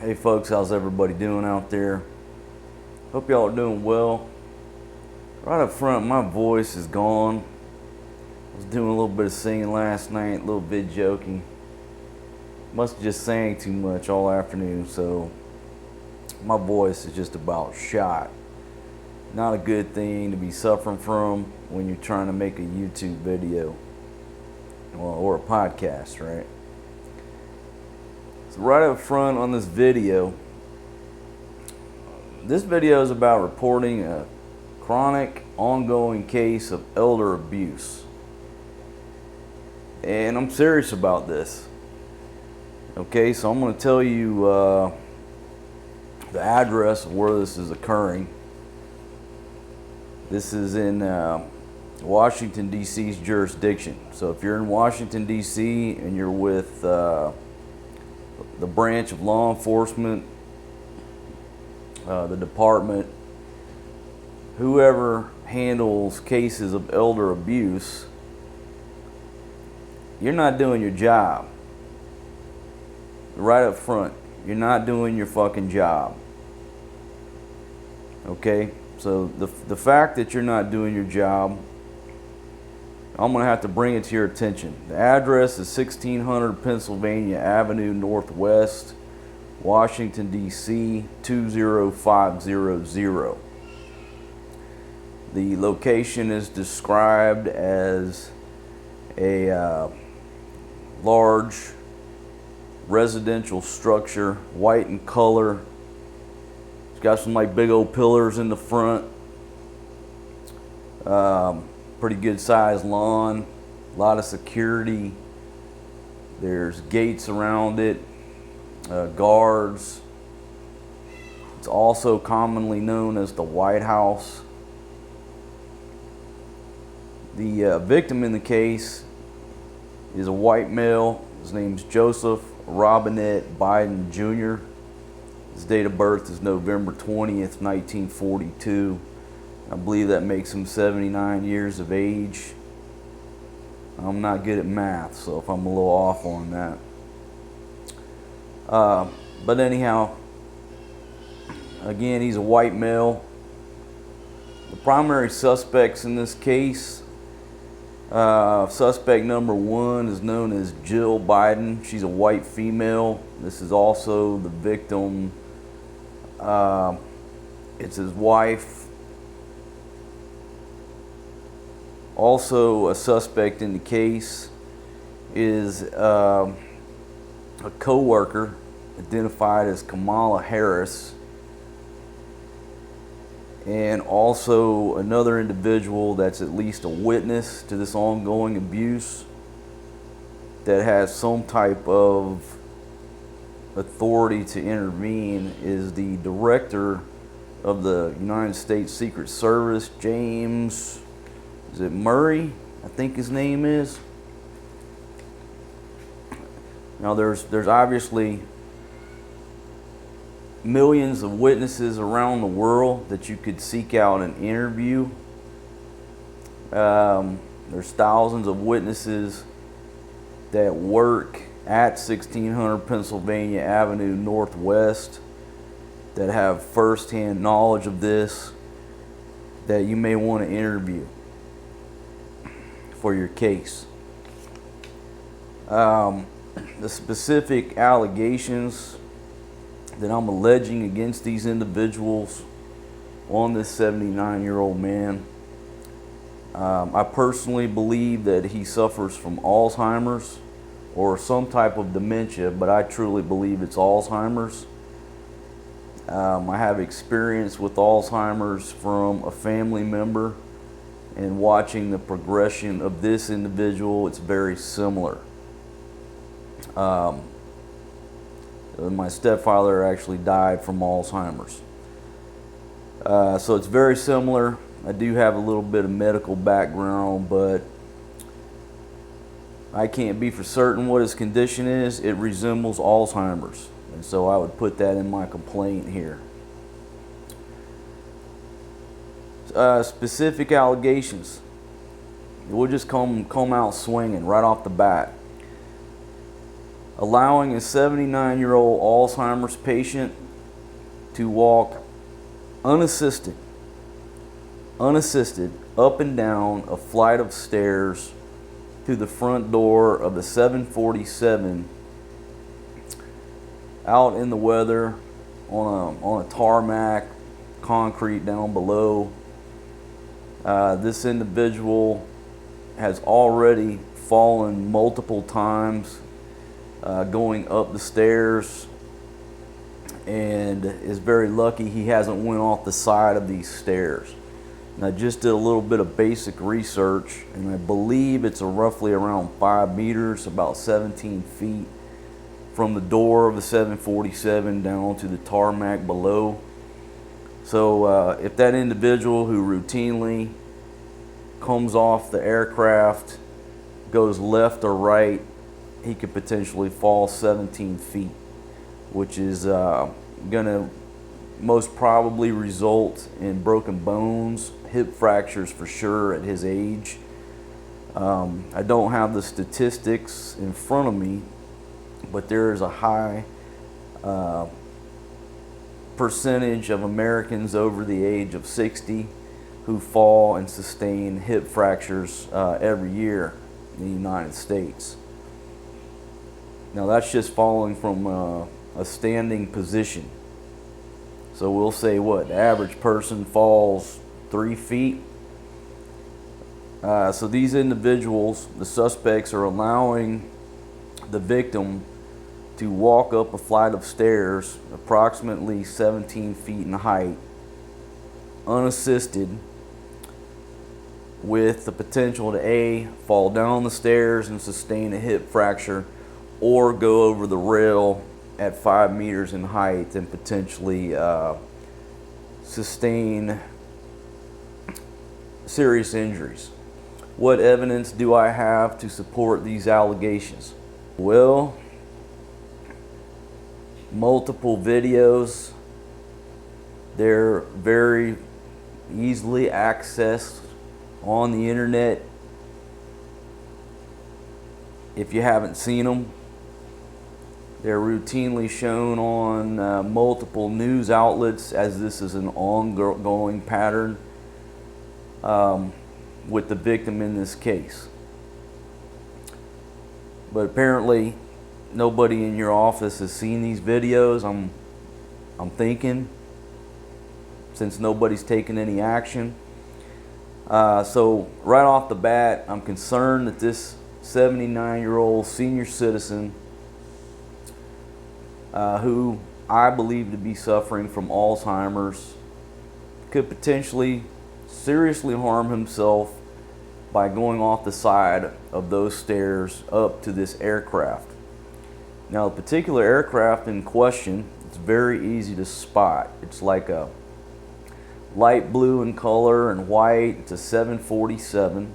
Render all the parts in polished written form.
Hey folks, how's everybody doing out there? Hope y'all are doing well. Right up front, my voice is gone. I was doing a little bit of singing last night, a little bit joking. Must have just sang too much all afternoon, so my voice is just about shot. Not a good thing to be suffering from when you're trying to make a YouTube video or a podcast, right? So right up front on this video is about reporting a chronic, ongoing case of elder abuse. And I'm serious about this. Okay, so I'm going to tell you the address of where this is occurring. This is in Washington, D.C.'s jurisdiction. So if you're in Washington, D.C. and you're with the branch of law enforcement, the department, whoever handles cases of elder abuse, you're not doing your job. Right up front, you're not doing your fucking job. Okay? So the fact that you're not doing your job, I'm going to have to bring it to your attention. The address is 1600 Pennsylvania Avenue Northwest, Washington, D.C. 20500. The location is described as a large residential structure, white in color. It's got some like big old pillars in the front. Pretty good sized lawn, a lot of security. There's gates around it, guards. It's also commonly known as the White House. The victim in the case is a white male. His name's Joseph Robinette Biden Jr. His date of birth is November 20th, 1942. I believe that makes him 79 years of age. I'm not good at math, so if I'm a little off on that. But anyhow, again, he's a white male. The primary suspects in this case, suspect number one is known as Jill Biden. She's a white female. This is also the victim. It's his wife. Also a suspect in the case is a co-worker identified as Kamala Harris, and also another individual that's at least a witness to this ongoing abuse that has some type of authority to intervene is the director of the United States Secret Service, James, is it Murray? I think his name is. Now there's obviously millions of witnesses around the world that you could seek out and interview. There's thousands of witnesses that work at 1600 Pennsylvania Avenue Northwest that have firsthand knowledge of this that you may want to interview for your case. The specific allegations that I'm alleging against these individuals on this 79-year-old man, I personally believe that he suffers from Alzheimer's or some type of dementia, but I truly believe it's Alzheimer's. I have experience with Alzheimer's from a family member, and watching the progression of this individual, it's very similar. My stepfather actually died from Alzheimer's. So it's very similar. I do have a little bit of medical background, but I can't be for certain what his condition is. It resembles Alzheimer's, and so I would put that in my complaint here. Specific allegations. We'll just come out swinging right off the bat. allowing a 79-year-old Alzheimer's patient to walk unassisted up and down a flight of stairs to the front door of the 747 out in the weather on a tarmac, concrete down below. This individual has already fallen multiple times going up the stairs, and is very lucky he hasn't went off the side of these stairs. And I just did a little bit of basic research, and I believe it's roughly around 5 meters, about 17 feet from the door of the 747 down to the tarmac below. So if that individual who routinely comes off the aircraft goes left or right, he could potentially fall 17 feet, which is going to most probably result in broken bones, hip fractures for sure at his age. I don't have the statistics in front of me, but there is a high percentage of Americans over the age of 60 who fall and sustain hip fractures every year in the United States. Now that's just falling from a standing position. So we'll say what, the average person falls 3 feet. So these individuals, the suspects, are allowing the victim to walk up a flight of stairs approximately 17 feet in height, unassisted, with the potential to A, fall down the stairs and sustain a hip fracture, or go over the rail at 5 meters in height and potentially sustain serious injuries. What evidence do I have to support these allegations? Well, multiple videos. They're very easily accessed on the internet. If you haven't seen them, they're routinely shown on multiple news outlets, as this is an ongoing pattern with the victim in this case. But apparently nobody in your office has seen these videos. I'm thinking, since nobody's taken any action. So right off the bat, I'm concerned that this 79-year-old senior citizen, who I believe to be suffering from Alzheimer's, could potentially seriously harm himself by going off the side of those stairs up to this aircraft. Now, the particular aircraft in question, it's very easy to spot. It's like a light blue in color and white. It's a 747.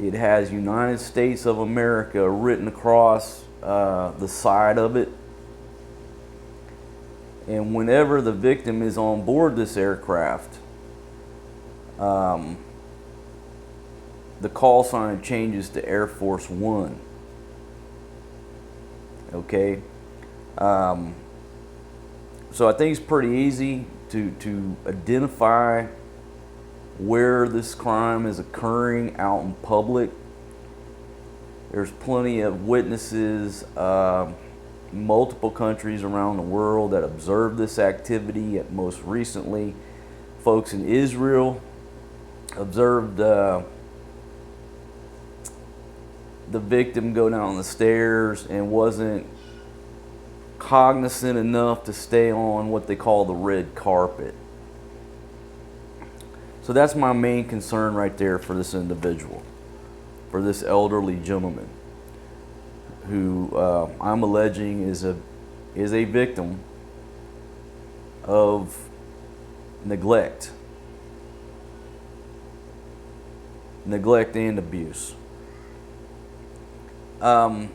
It has United States of America written across the side of it. And whenever the victim is on board this aircraft, the call sign changes to Air Force One. Okay, so I think it's pretty easy to identify where this crime is occurring out in public. There's plenty of witnesses, multiple countries around the world that observed this activity. Most recently, folks in Israel observed the victim go down the stairs and wasn't cognizant enough to stay on what they call the red carpet. So that's my main concern right there for this individual, for this elderly gentleman who I'm alleging is a victim of neglect and abuse. The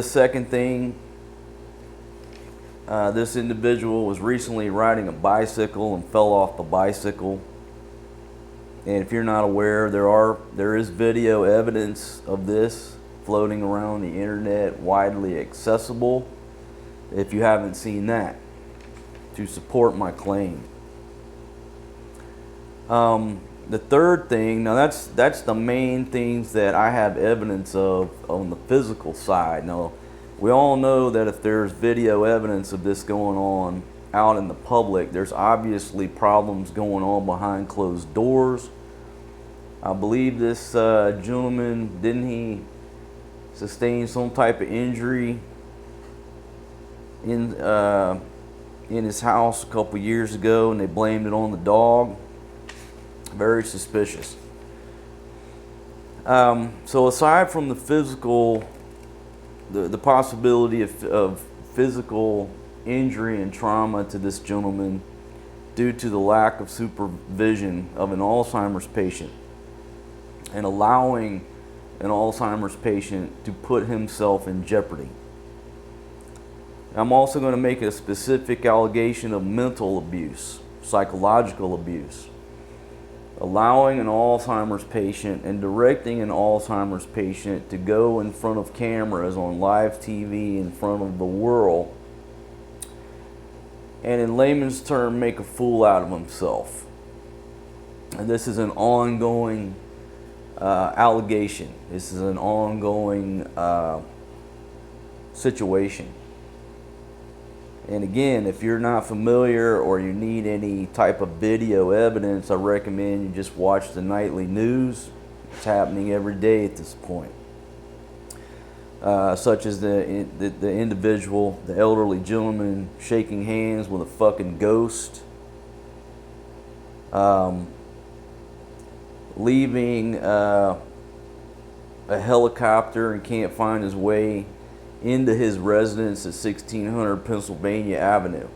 second thing, this individual was recently riding a bicycle and fell off the bicycle. And if you're not aware, there is video evidence of this. floating around the internet, widely accessible, if you haven't seen that, to support my claim. The third thing, now that's the main things that I have evidence of on the physical side. Now, we all know that if there's video evidence of this going on out in the public, there's obviously problems going on behind closed doors. I believe this gentleman, didn't he sustain some type of injury in his house a couple years ago, and they blamed it on the dog? Very suspicious. So aside from the physical, the possibility of physical injury and trauma to this gentleman due to the lack of supervision of an Alzheimer's patient and allowing an Alzheimer's patient to put himself in jeopardy, I'm also going to make a specific allegation of mental abuse, psychological abuse. Allowing an Alzheimer's patient and directing an Alzheimer's patient to go in front of cameras on live TV in front of the world and, in layman's term, make a fool out of himself. And this is an ongoing allegation. This is an ongoing situation. And again, if you're not familiar or you need any type of video evidence, I recommend you just watch the nightly news. It's happening every day at this point. Such as the individual, the elderly gentleman shaking hands with a fucking ghost. Leaving a helicopter and can't find his way into his residence at 1600 Pennsylvania Avenue.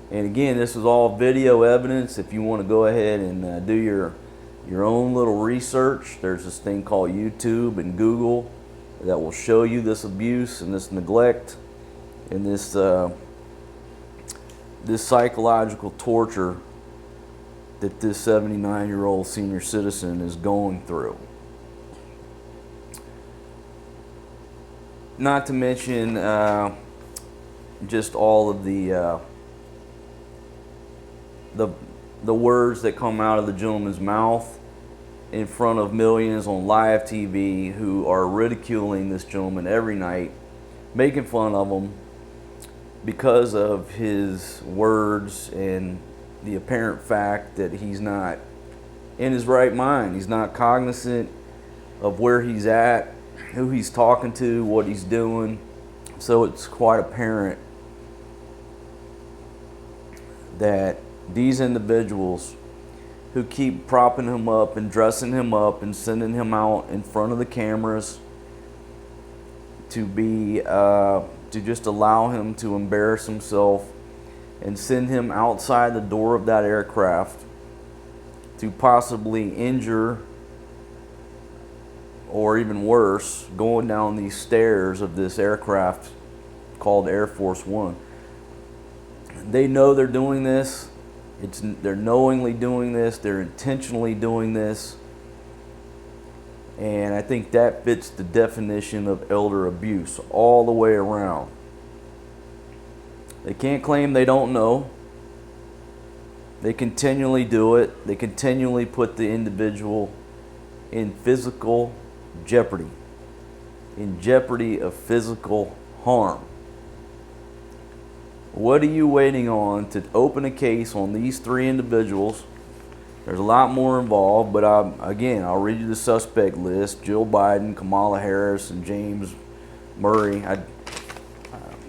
And again, this is all video evidence. If you want to go ahead and do your own little research, there's this thing called YouTube and Google that will show you this abuse and this neglect and this psychological torture that this 79-year-old senior citizen is going through. Not to mention just all of the words that come out of the gentleman's mouth in front of millions on live TV who are ridiculing this gentleman every night, making fun of him because of his words and the apparent fact that he's not in his right mind. He's not cognizant of where he's at, who he's talking to, what he's doing. So it's quite apparent that these individuals who keep propping him up and dressing him up and sending him out in front of the cameras to be to just allow him to embarrass himself and send him outside the door of that aircraft to possibly injure, or even worse, going down these stairs of this aircraft called Air Force One. They know they're doing this. They're knowingly doing this. They're intentionally doing this. And I think that fits the definition of elder abuse all the way around. They can't claim they don't know. They continually do it. They continually put the individual in physical jeopardy, in jeopardy of physical harm. What are you waiting on to open a case on these three individuals? There's a lot more involved, but again, I'll read you the suspect list: Jill Biden, Kamala Harris, and James Murray.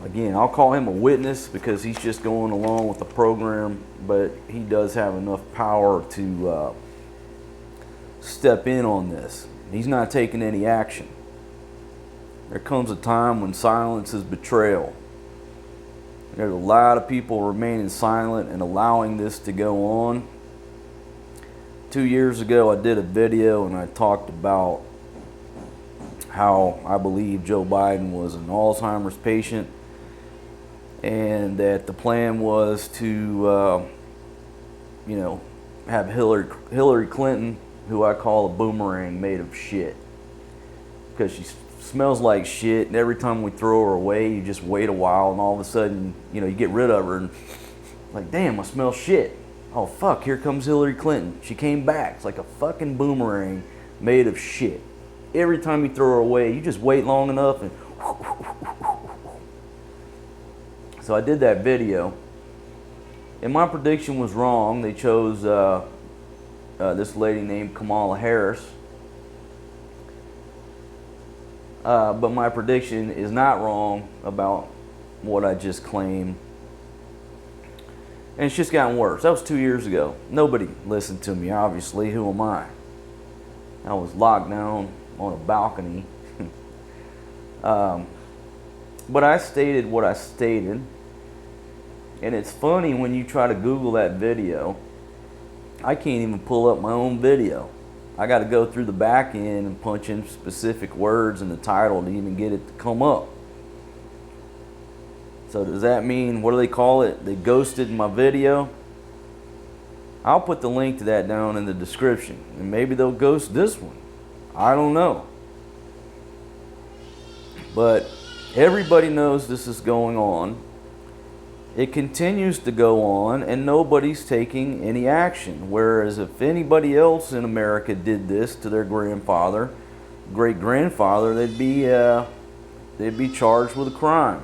Again, I'll call him a witness because he's just going along with the program, but he does have enough power to step in on this. He's not taking any action. There comes a time when silence is betrayal. There's a lot of people remaining silent and allowing this to go on. 2 years ago, I did a video and I talked about how I believe Joe Biden was an Alzheimer's patient, and that the plan was to, have Hillary Clinton, who I call a boomerang made of shit. because she smells like shit, and every time we throw her away, you just wait a while, and all of a sudden, you know, you get rid of her, and like, damn, I smell shit. Oh fuck, here comes Hillary Clinton. She came back. It's like a fucking boomerang made of shit. Every time you throw her away, you just wait long enough, and so I did that video, and my prediction was wrong. They chose this lady named Kamala Harris. But my prediction is not wrong about what I just claimed. And it's just gotten worse. That was 2 years ago. Nobody listened to me, obviously. Who am I? I was locked down on a balcony. But I stated what I stated. And it's funny when you try to Google that video, I can't even pull up my own video. I got to go through the back end and punch in specific words in the title to even get it to come up. So does that mean, what do they call it? They ghosted my video? I'll put the link to that down in the description. And maybe they'll ghost this one. I don't know. But everybody knows this is going on. It continues to go on, and nobody's taking any action. Whereas if anybody else in America did this to their grandfather, great-grandfather, they'd be charged with a crime.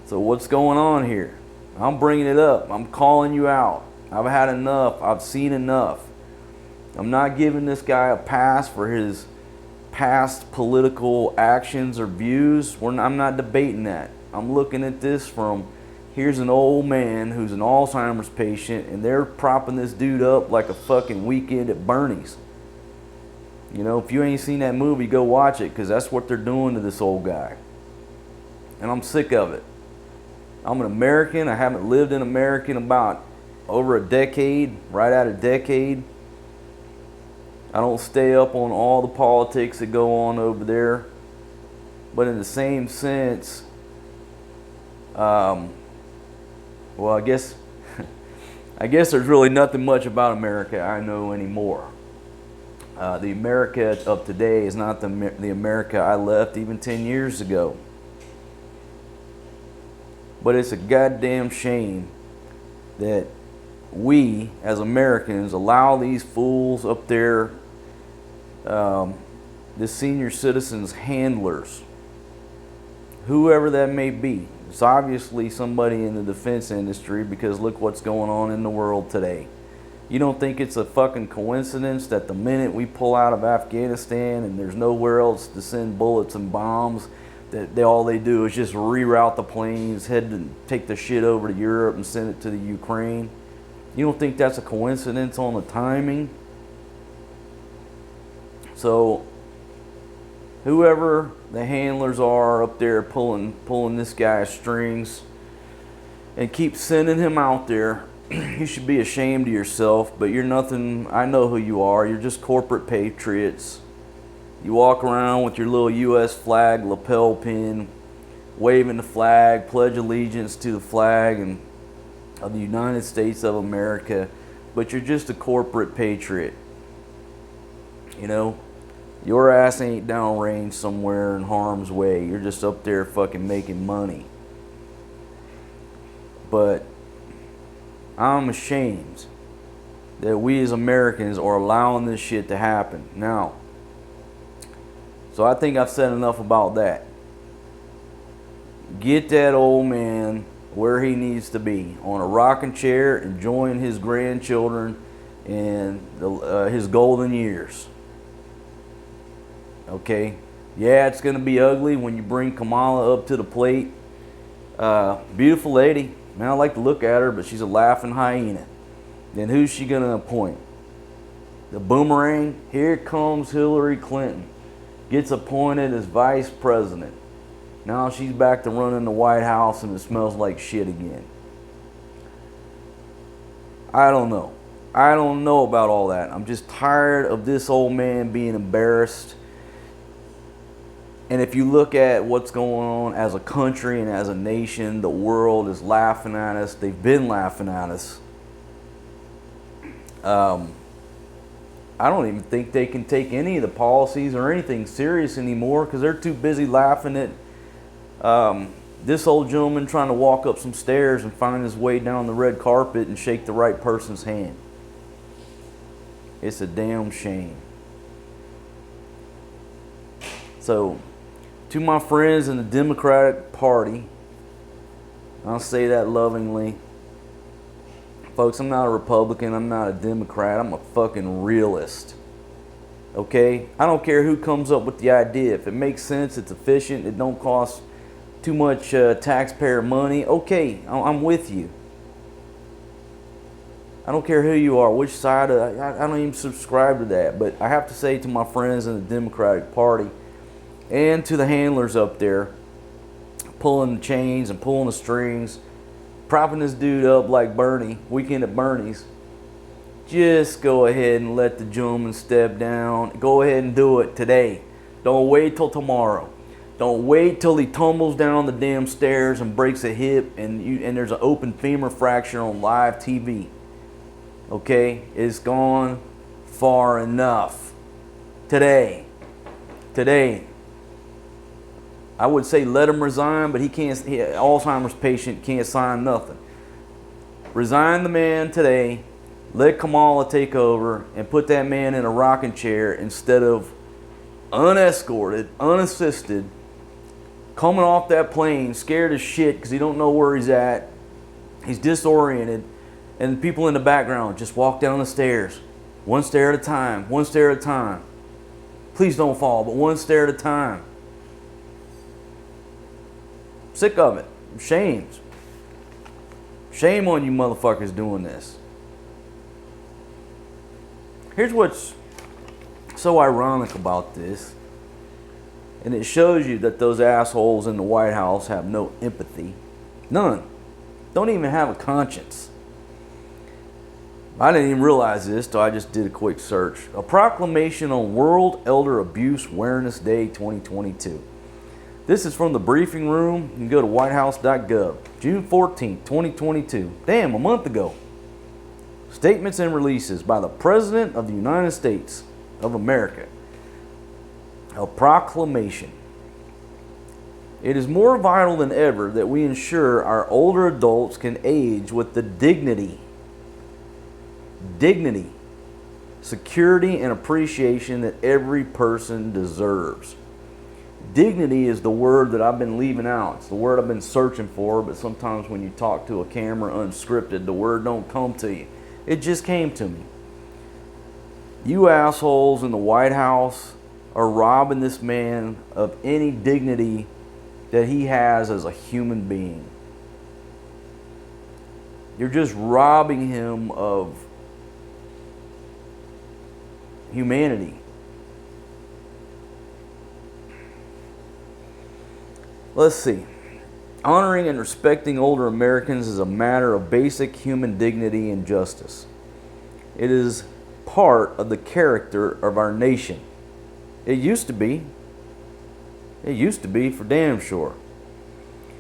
So what's going on here? I'm bringing it up. I'm calling you out. I've had enough. I've seen enough. I'm not giving this guy a pass for his past political actions or views. I'm not debating that. I'm looking at this from, here's an old man who's an Alzheimer's patient, and they're propping this dude up like a fucking Weekend at Bernie's. You know, if you ain't seen that movie, go watch it, because that's what they're doing to this old guy. And I'm sick of it. I'm an American. I haven't lived in America in about over a decade, right at a decade. I don't stay up on all the politics that go on over there. But in the same sense, well, I guess there's really nothing much about America I know anymore. The America of today is not the America I left even 10 years ago. But it's a goddamn shame that we, as Americans, allow these fools up there, the senior citizens handlers, whoever that may be. It's obviously somebody in the defense industry, because look what's going on in the world today. You don't think it's a fucking coincidence that the minute we pull out of Afghanistan and there's nowhere else to send bullets and bombs, that all they do is just reroute the planes, head to take the shit over to Europe and send it to the Ukraine? You don't think that's a coincidence on the timing? So whoever the handlers are up there pulling this guy's strings and keep sending him out there, you should be ashamed of yourself. But you're nothing. I know who you are. You're just corporate patriots. You walk around with your little U.S. flag lapel pin, waving the flag, pledge allegiance to the flag of the United States of America, but you're just a corporate patriot. You know, your ass ain't downrange somewhere in harm's way. You're just up there fucking making money. But I'm ashamed that we as Americans are allowing this shit to happen. Now, so I think I've said enough about that. Get that old man where he needs to be, on a rocking chair, enjoying his grandchildren and his golden years. Okay? Yeah, it's going to be ugly when you bring Kamala up to the plate. Beautiful lady. Man, I like to look at her, but she's a laughing hyena. Then who's she going to appoint? The boomerang? Here comes Hillary Clinton. Gets appointed as vice president. Now she's back to running the White House, and it smells like shit again. I don't know. I don't know about all that. I'm just tired of this old man being embarrassed. And if you look at what's going on as a country and as a nation, the world is laughing at us. They've been laughing at us. I don't even think they can take any of the policies or anything serious anymore because they're too busy laughing at this old gentleman trying to walk up some stairs and find his way down the red carpet and shake the right person's hand. It's a damn shame. So, to my friends in the Democratic Party, I'll say that lovingly. Folks, I'm not a Republican, I'm not a Democrat, I'm a fucking realist. Okay? I don't care who comes up with the idea. If it makes sense, it's efficient, it don't cost too much taxpayer money, okay, I'm with you. I don't care who you are, which side of, I don't even subscribe to that. But I have to say to my friends in the Democratic Party and to the handlers up there, pulling the chains and pulling the strings, propping this dude up like Bernie, Weekend at Bernie's, just go ahead and let the gentleman step down. Go ahead and do it today. Don't wait till tomorrow. Don't wait till he tumbles down the damn stairs and breaks a hip and there's an open femur fracture on live TV. Okay? It's gone far enough. Today. I would say let him resign, but Alzheimer's patient can't sign nothing. Resign the man today. Let Kamala take over and put that man in a rocking chair instead of unescorted, unassisted, coming off that plane, scared as shit because he don't know where he's at. He's disoriented. And the people in the background just walk down the stairs. One stair at a time, one stair at a time. Please don't fall, but one stair at a time. Sick of it. Shame on you motherfuckers doing this. Here's what's so ironic about this. And it shows you that those assholes in the White House have no empathy. None. Don't even have a conscience. I didn't even realize this till I just did a quick search. A proclamation on World Elder Abuse Awareness Day 2022. This is from the briefing room. You can go to whitehouse.gov. June 14th, 2022. Damn, a month ago. Statements and releases by the President of the United States of America. A proclamation. It is more vital than ever that we ensure our older adults can age with the dignity, security, and appreciation that every person deserves. Dignity is the word that I've been leaving out. It's the word I've been searching for, but sometimes when you talk to a camera unscripted, the word don't come to you. It just came to me. You assholes in the White House are robbing this man of any dignity that he has as a human being. You're just robbing him of humanity. Let's see. Honoring and respecting older Americans is a matter of basic human dignity and justice. It is part of the character of our nation. It used to be. It used to be for damn sure.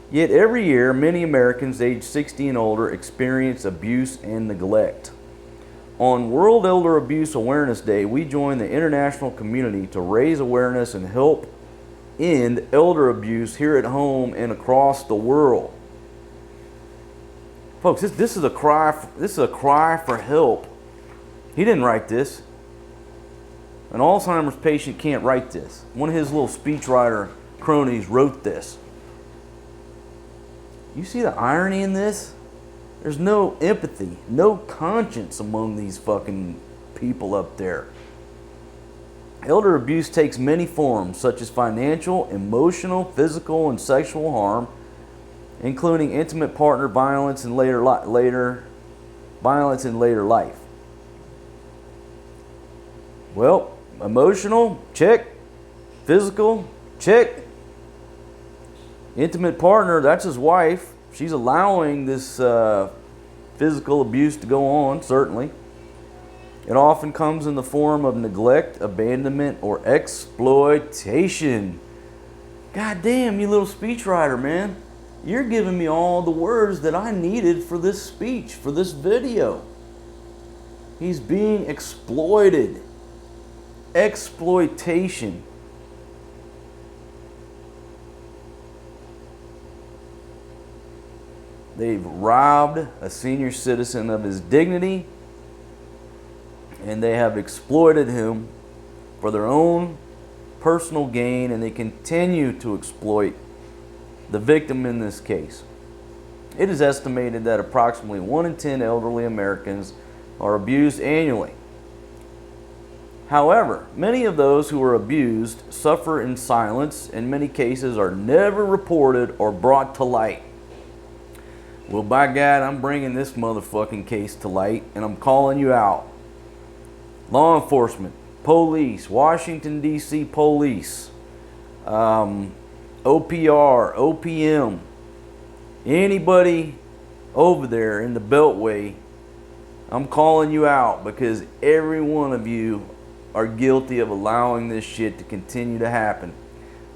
Yet every year, many Americans aged 60 and older experience abuse and neglect. On World Elder Abuse Awareness Day, we join the international community to raise awareness and help end elder abuse here at home and across the world. Folks, this is a cry for help. He didn't write this. An Alzheimer's patient can't write this. One of his little speechwriter cronies wrote this. You see the irony in this? There's no empathy, no conscience among these fucking people up there. Elder abuse takes many forms, such as financial, emotional, physical, and sexual harm, including intimate partner violence in later life. Well, emotional, check. Physical, check. Intimate partner, that's his wife. She's allowing this physical abuse to go on, certainly. It often comes in the form of neglect, abandonment, or exploitation. God damn, you little speechwriter, man. You're giving me all the words that I needed for this speech, for this video. He's being exploited. exploitation. They've robbed a senior citizen of his dignity, and they have exploited him for their own personal gain, and they continue to exploit the victim in this case. It is estimated that approximately 1 in 10 elderly Americans are abused annually. However, many of those who are abused suffer in silence, and in many cases are never reported or brought to light. Well, by God, I'm bringing this motherfucking case to light, and I'm calling you out. Law enforcement, police, Washington, D.C. police, OPR, OPM, anybody over there in the Beltway, I'm calling you out, because every one of you are guilty of allowing this shit to continue to happen.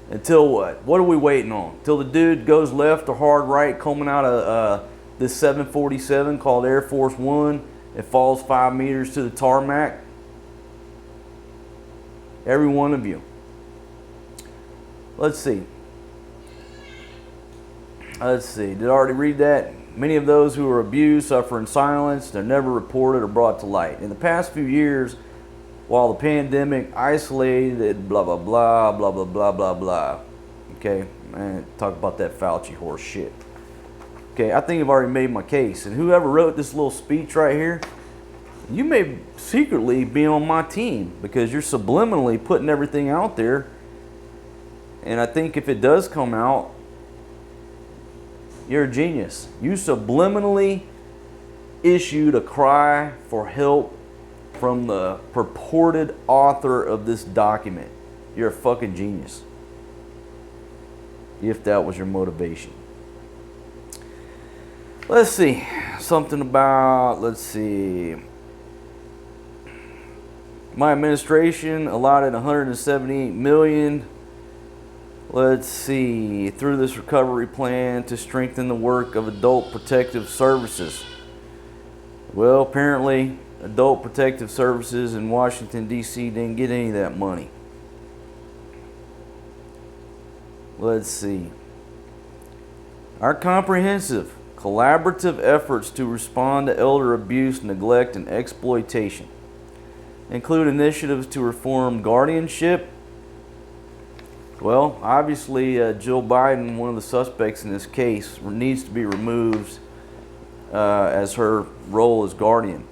Until what? What are we waiting on? Till the dude goes left or hard right coming out of this 747 called Air Force One and falls 5 meters to the tarmac? Every one of you. Let's see. Did I already read that? Many of those who are abused suffer in silence. They're never reported or brought to light. In the past few years, while the pandemic isolated, blah, blah, blah, blah, blah, blah, blah, blah. Okay, man, talk about that Fauci horse shit. Okay, I think I've already made my case. And whoever wrote this little speech right here, you may secretly be on my team, because you're subliminally putting everything out there. And I think if it does come out, you're a genius. You subliminally issued a cry for help from the purported author of this document. You're a fucking genius. If that was your motivation. Let's see. Something about, my administration allotted $178 million. Through this recovery plan to strengthen the work of Adult Protective Services. Well, apparently, Adult Protective Services in Washington, D.C. didn't get any of that money. Our comprehensive, collaborative efforts to respond to elder abuse, neglect, and exploitation include initiatives to reform guardianship. Well, obviously, Jill Biden, one of the suspects in this case, needs to be removed as her role as guardian.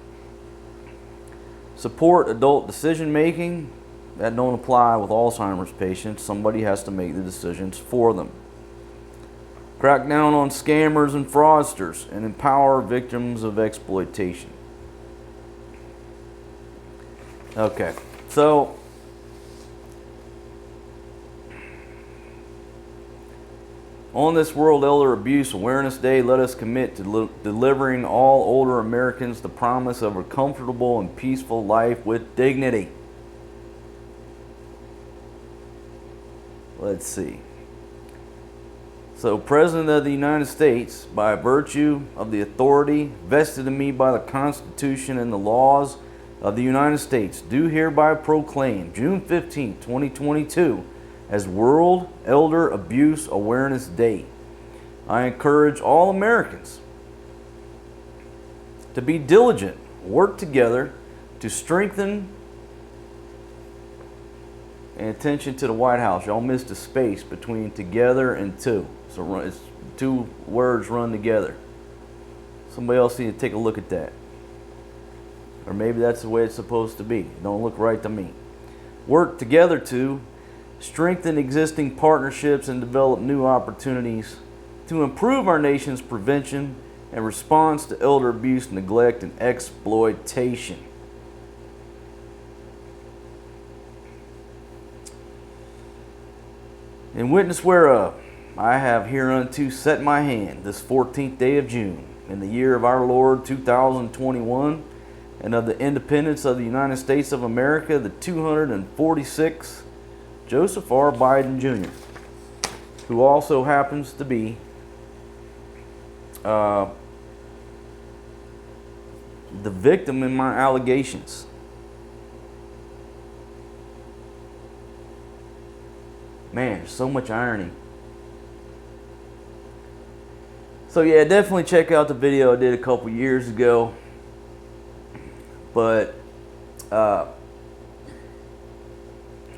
Support adult decision making. That don't apply with Alzheimer's patients. Somebody has to make the decisions for them. Crack down on scammers and fraudsters and empower victims of exploitation. Okay, so on this World Elder Abuse Awareness Day, let us commit to delivering all older Americans the promise of a comfortable and peaceful life with dignity. So, President of the United States, by virtue of the authority vested in me by the Constitution and the laws of the United States, do hereby proclaim June 15, 2022, as World Elder Abuse Awareness Day. I encourage all Americans to be diligent, work together to strengthen, and attention to the White House. Y'all missed a space between together and two. So it's two words run together. Somebody else need to take a look at that. Or maybe that's the way it's supposed to be. It don't look right to me. Work together to strengthen existing partnerships and develop new opportunities to improve our nation's prevention and response to elder abuse, neglect, and exploitation. In witness whereof, I have hereunto set my hand this 14th day of June, in the year of our Lord 2021, and of the independence of the United States of America, the 246th Joseph R. Biden Jr., who also happens to be the victim in my allegations. Man, there's so much irony. So yeah, definitely check out the video I did a couple years ago. But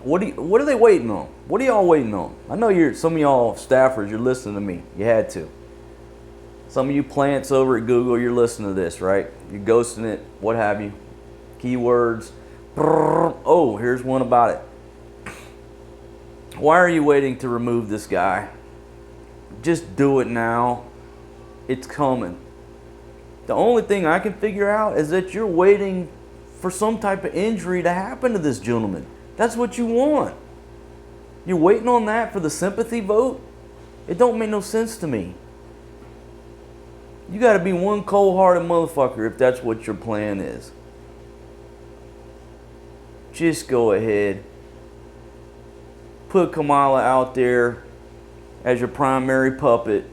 what are they waiting on? What are y'all waiting on? I know some of y'all staffers, you're listening to me. You had to. Some of you plants over at Google, you're listening to this, right? You're ghosting it, what have you. Keywords. Oh, here's one about it. Why are you waiting to remove this guy? Just do it now. It's coming. The only thing I can figure out is that you're waiting for some type of injury to happen to this gentleman. That's what you want. You're waiting on that for the sympathy vote? It don't make no sense to me. You got to be one cold-hearted motherfucker if that's what your plan is. Just go ahead. Put Kamala out there as your primary puppet.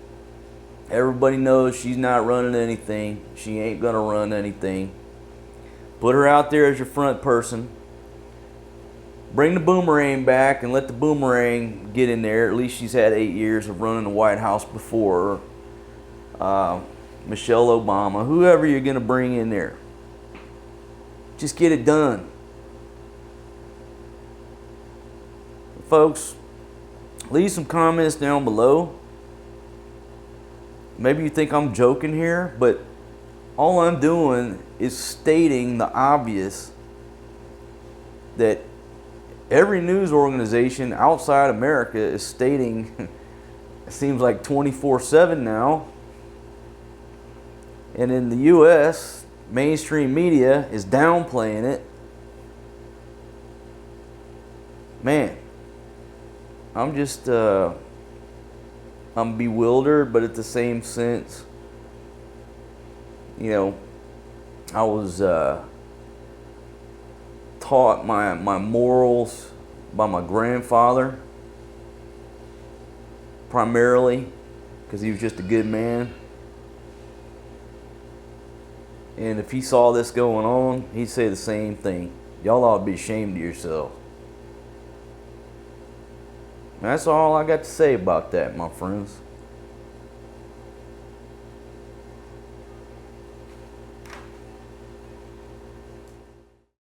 Everybody knows she's not running anything. She ain't going to run anything. Put her out there as your front person. Bring the boomerang back and let the boomerang get in there. At least she's had 8 years of running the White House before. Michelle Obama, whoever you're going to bring in there. Just get it done. Folks, leave some comments down below. Maybe you think I'm joking here, but all I'm doing is stating the obvious that every news organization outside America is stating, it seems like 24/7 now. And in the US, mainstream media is downplaying it. Man, I'm just, I'm bewildered, but at the same sense, you know, I was taught my morals by my grandfather, primarily, because he was just a good man. And if he saw this going on, he'd say the same thing. Y'all ought to be ashamed of yourselves. And that's all I got to say about that, my friends.